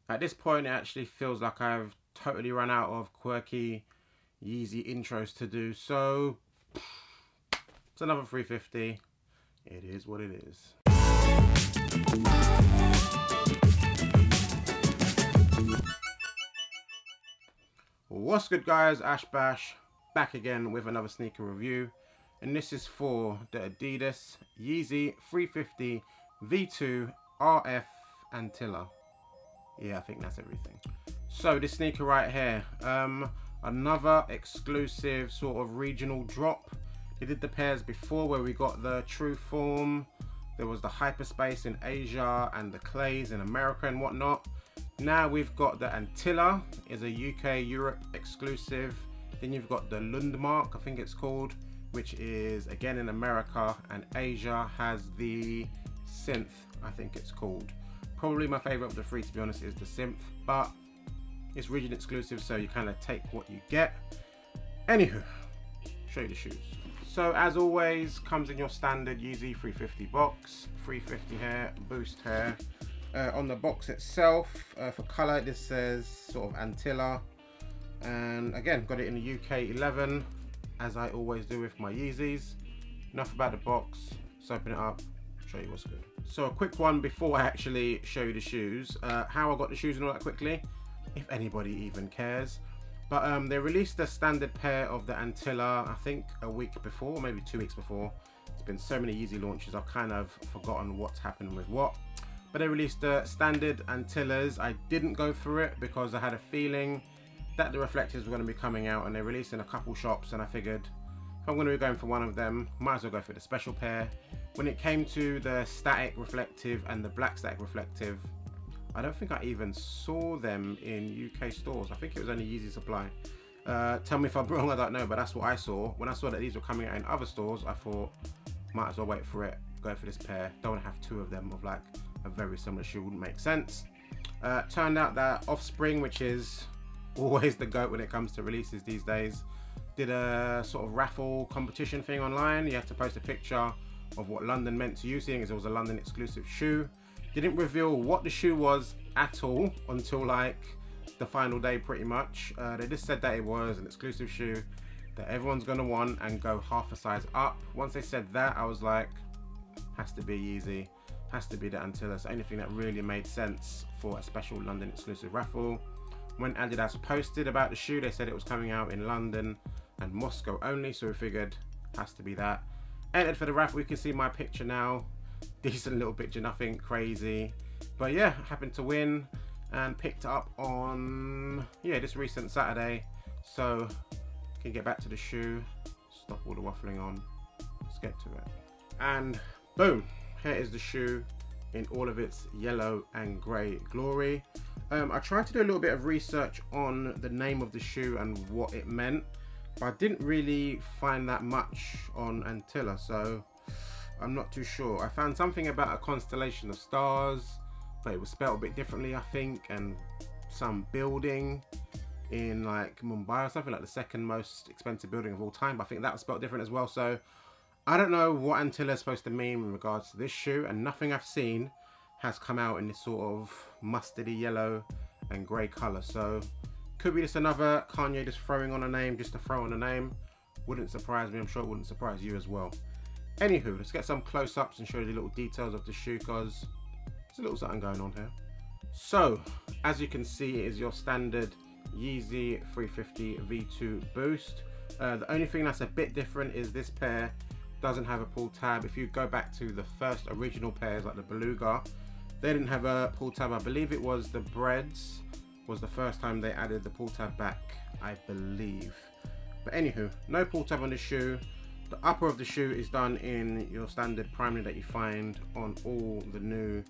At this point, it actually feels like I've totally run out of quirky Yeezy intros to do. So it's another 350. It is what it is. What's good, guys? Ash Bash back again with another sneaker review, and this is for the Adidas Yeezy 350 V2 Antlia. Yeah, I think that's everything. So this sneaker right here, another exclusive sort of regional drop. They did the pairs before where we got the True Form, there was the Hyperspace in Asia and the Clays in America and whatnot. Now we've got the Antlia, is a UK Europe exclusive. Then you've got the Lundmark, I think it's called, which is again in America, and Asia has the Synth, I think it's called. Probably my favorite of the three, to be honest, is the Synth, but it's region exclusive, so you kind of take what you get. Anywho, show you the shoes. So as always, comes in your standard Yeezy 350 box, 350 hair, boost hair. On the box itself, for colour, this says sort of Antlia, and again, got it in the UK 11, as I always do with my Yeezys. Enough about the box, let's open it up, show you what's good. So a quick one before I actually show you the shoes, how I got the shoes and all that quickly, if anybody even cares. But they released the standard pair of the Antlia, I think a week before, maybe 2 weeks before. It's been so many Yeezy launches, I've kind of forgotten what's happened with what. But they released the standard Antlias. I didn't go through it because I had a feeling that the Reflectives were going to be coming out, and they released in a couple shops, and I figured if I'm going to be going for one of them, might as well go for the special pair. When it came to the static reflective and the black static reflective, I don't think I even saw them in UK stores. I think it was only Yeezy Supply. Tell me if I'm wrong, I don't know, but that's what I saw. When I saw that these were coming out in other stores, I thought, might as well wait for it, go for this pair. Don't want to have two of them of like a very similar shoe, wouldn't make sense. Turned out that Offspring, which is always the GOAT when it comes to releases these days, did a sort of raffle competition thing online. You had to post a picture of what London meant to you, seeing as it was a London exclusive shoe. Didn't reveal what the shoe was at all until like the final day pretty much. They just said that it was an exclusive shoe that everyone's gonna want and go half a size up. Once they said that, I was like, has to be Yeezy, has to be the Antlia. So anything that really made sense for a special London exclusive raffle. When Adidas posted about the shoe, they said it was coming out in London and Moscow only, so we figured has to be that. Entered for the raffle. You can see my picture now. Decent little picture, nothing crazy, but yeah, happened to win and picked up on this recent Saturday. So can get back to the shoe, stop all the waffling on, let's get to it. And boom, here is the shoe in all of its yellow and grey glory. I tried to do a little bit of research on the name of the shoe and what it meant, but I didn't really find that much on Antlia, so I'm not too sure. I found something about a constellation of stars, but it was spelled a bit differently, I think, and some building in like Mumbai or something, like the second most expensive building of all time, but I think that was spelled different as well. So I don't know what Antlia is supposed to mean in regards to this shoe, and nothing I've seen has come out in this sort of mustardy yellow and grey colour. So could be just another Kanye just throwing on a name just to throw on a name. Wouldn't surprise me, I'm sure it wouldn't surprise you as well. Anywho, let's get some close-ups and show you the little details of the shoe, because there's a little something going on here. So, as you can see, it is your standard Yeezy 350 V2 Boost. The only thing that's a bit different is this pair doesn't have a pull tab. If you go back to the first original pairs, like the Beluga, they didn't have a pull tab. I believe it was the Breads was the first time they added the pull tab back, I believe. But anywho, no pull tab on the shoe. The upper of the shoe is done in your standard primary that you find on all the new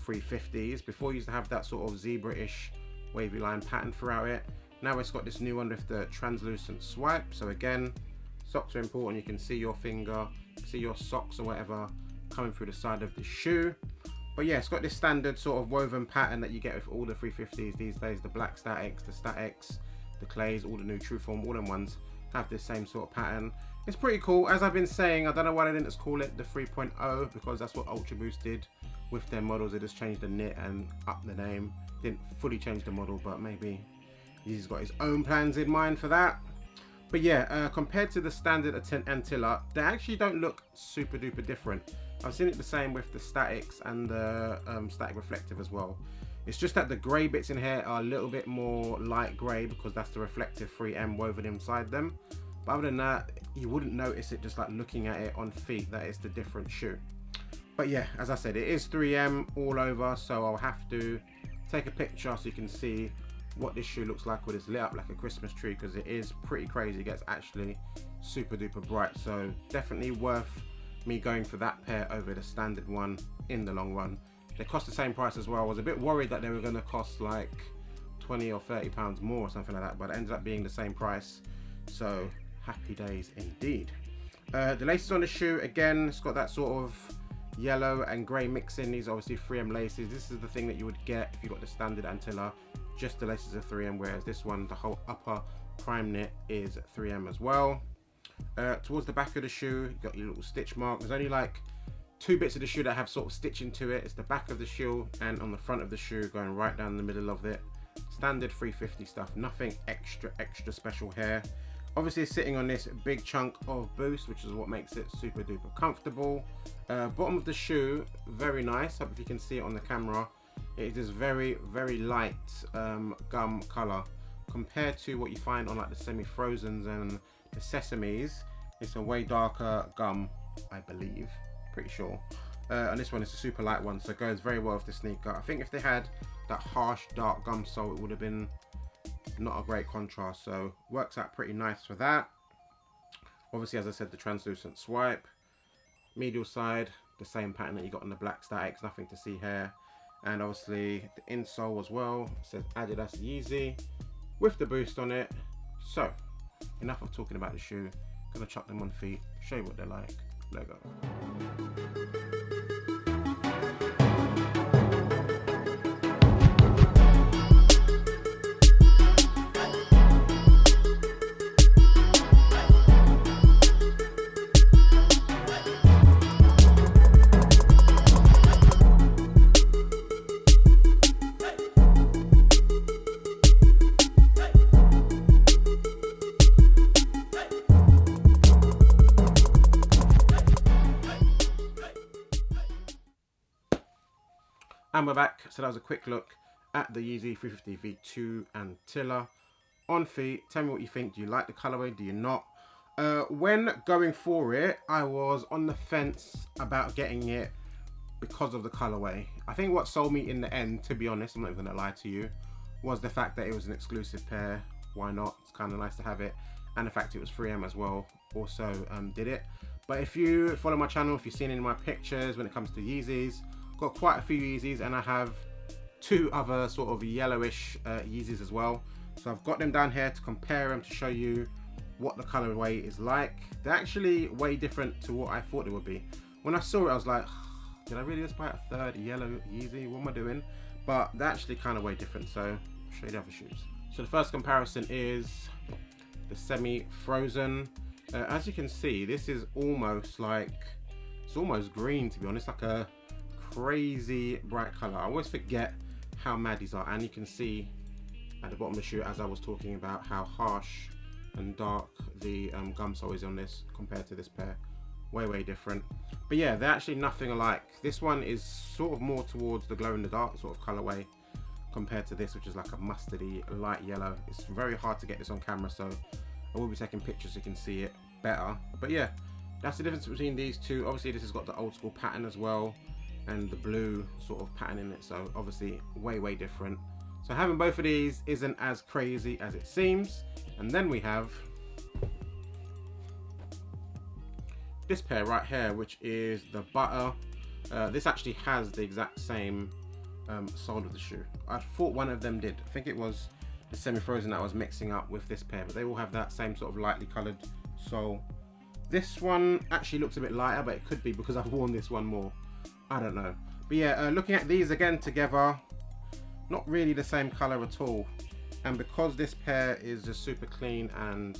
350s. Before, you used to have that sort of zebra-ish wavy line pattern throughout it. Now it's got this new one with the translucent swipe. So again, socks are important. You can see your finger, see your socks or whatever coming through the side of the shoe. But yeah, it's got this standard sort of woven pattern that you get with all the 350s these days. The black statics, the statics, the clays, all the new True Form, all them ones have this same sort of pattern. It's pretty cool. As I've been saying, I don't know why they didn't just call it the 3.0, because that's what Ultra Boost did with their models. They just changed the knit and up the name. Didn't fully change the model, but maybe he's got his own plans in mind for that. But yeah, compared to the standard Antilla, they actually don't look super duper different. I've seen it the same with the statics and the static reflective as well. It's just that the grey bits in here are a little bit more light grey because that's the reflective 3M woven inside them. But other than that, you wouldn't notice it just like looking at it on feet that it's the different shoe. But yeah, as I said, it is 3M all over, so I'll have to take a picture so you can see what this shoe looks like when it's lit up like a Christmas tree, because it is pretty crazy. It gets actually super duper bright, so definitely worth me going for that pair over the standard one in the long run. They cost the same price as well. I was a bit worried that they were going to cost like 20 or 30 pounds more or something like that, but it ended up being the same price, so happy days indeed. The laces on the shoe, again, it's got that sort of yellow and grey mix in. These are obviously 3M laces. This is the thing that you would get if you got the standard Antilla, just the laces are 3M, whereas this one, the whole upper prime knit is 3M as well. Towards the back of the shoe, you got your little stitch mark. There's only like 2 bits of the shoe that have sort of stitching to it. It's the back of the shoe and on the front of the shoe, going right down the middle of it. Standard 350 stuff, nothing extra special here. Obviously it's sitting on this big chunk of boost, which is what makes it super duper comfortable. Bottom of the shoe, very nice. Hope if you can see it on the camera. It is very light gum color compared to what you find on like the semi-frozens and the sesames. It's a way darker gum, I believe, pretty sure. And this one is a super light one, so it goes very well with the sneaker. I think if they had that harsh dark gum sole, it would have been not a great contrast, so works out pretty nice for that. Obviously, as I said, the translucent swipe. Medial side, the same pattern that you got on the black statics, nothing to see here. And obviously the insole as well, it says Adidas Yeezy with the boost on it. So enough of talking about the shoe, gonna chuck them on feet, show you what they're like. Let go. And we're back. So that was a quick look at the Yeezy 350 V2 Antlia on feet. Tell me what you think. Do you like the colorway? Do you not? When going for it, I was on the fence about getting it because of the colorway. I think what sold me in the end, to be honest, I'm not even gonna lie to you, was the fact that it was an exclusive pair. Why not? It's kind of nice to have it. And the fact it was 3M as well also did it. But if you follow my channel, if you've seen any of my pictures when it comes to Yeezys, got quite a few Yeezys, and I have 2 other sort of yellowish Yeezys as well. So I've got them down here to compare them, to show you what the colorway is like. They're actually way different to what I thought they would be. When I saw it, I was like, did I really just buy a 3rd yellow Yeezy? What am I doing? But they're actually kind of way different, so I'll show you the other shoes. So the first comparison is the semi-frozen. As you can see, this is almost like, it's almost green, to be honest, like a crazy bright color. I always forget how mad these are, and you can see at the bottom of the shoe, as I was talking about, how harsh and dark the gum sole is on this compared to this pair. Way different. But yeah, they're actually nothing alike. This one is sort of more towards the glow in the dark sort of colorway compared to this, which is like a mustardy light yellow. It's very hard to get this on camera, so I will be taking pictures so you can see it better. But yeah, that's the difference between these two. Obviously this has got the old school pattern as well, and the blue sort of pattern in it, so obviously way different. So having both of these isn't as crazy as it seems. And then we have this pair right here, which is the butter. This actually has the exact same sole of the shoe. I thought one of them did. I think it was the semi-frozen that I was mixing up with this pair, but they all have that same sort of lightly coloured sole. This one actually looks a bit lighter, but it could be because I've worn this one more. I don't know. But yeah, looking at these again together, not really the same colour at all. And because this pair is just super clean and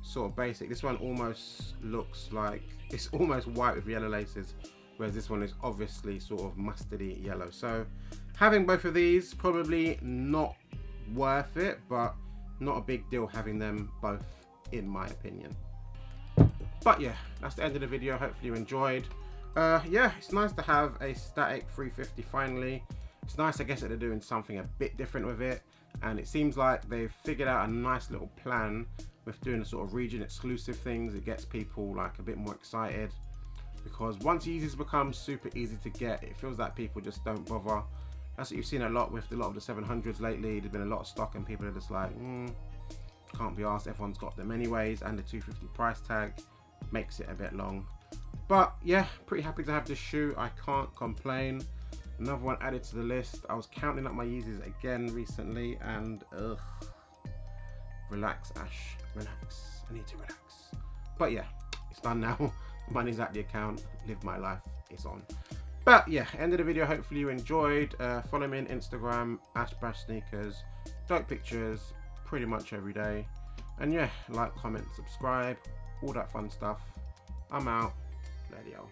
sort of basic. This one almost looks like it's almost white with yellow laces, whereas this one is obviously sort of mustardy yellow. So having both of these, probably not worth it, but not a big deal having them both, in my opinion. But yeah, that's the end of the video. Hopefully you enjoyed. Yeah, it's nice to have a static 350 finally. It's nice, I guess, that they're doing something a bit different with it, and it seems like they've figured out a nice little plan with doing the sort of region exclusive things. It gets people like a bit more excited, because once Yeezys become super easy to get, it feels like people just don't bother. That's what you've seen a lot with a lot of the 700s lately. There's been a lot of stock and people are just like, can't be asked, everyone's got them anyways, and the 250 price tag makes it a bit long. But yeah, pretty happy to have this shoe. I can't complain. Another one added to the list. I was counting up my Yeezys again recently, and relax, Ash, relax. I need to relax. But yeah, it's done now. Money's at the account. Live my life. It's on. But yeah, end of the video. Hopefully you enjoyed. Follow me on Instagram, ashbashsneakers. Dope pictures pretty much every day. And yeah, like, comment, subscribe, all that fun stuff. I'm out. Radio.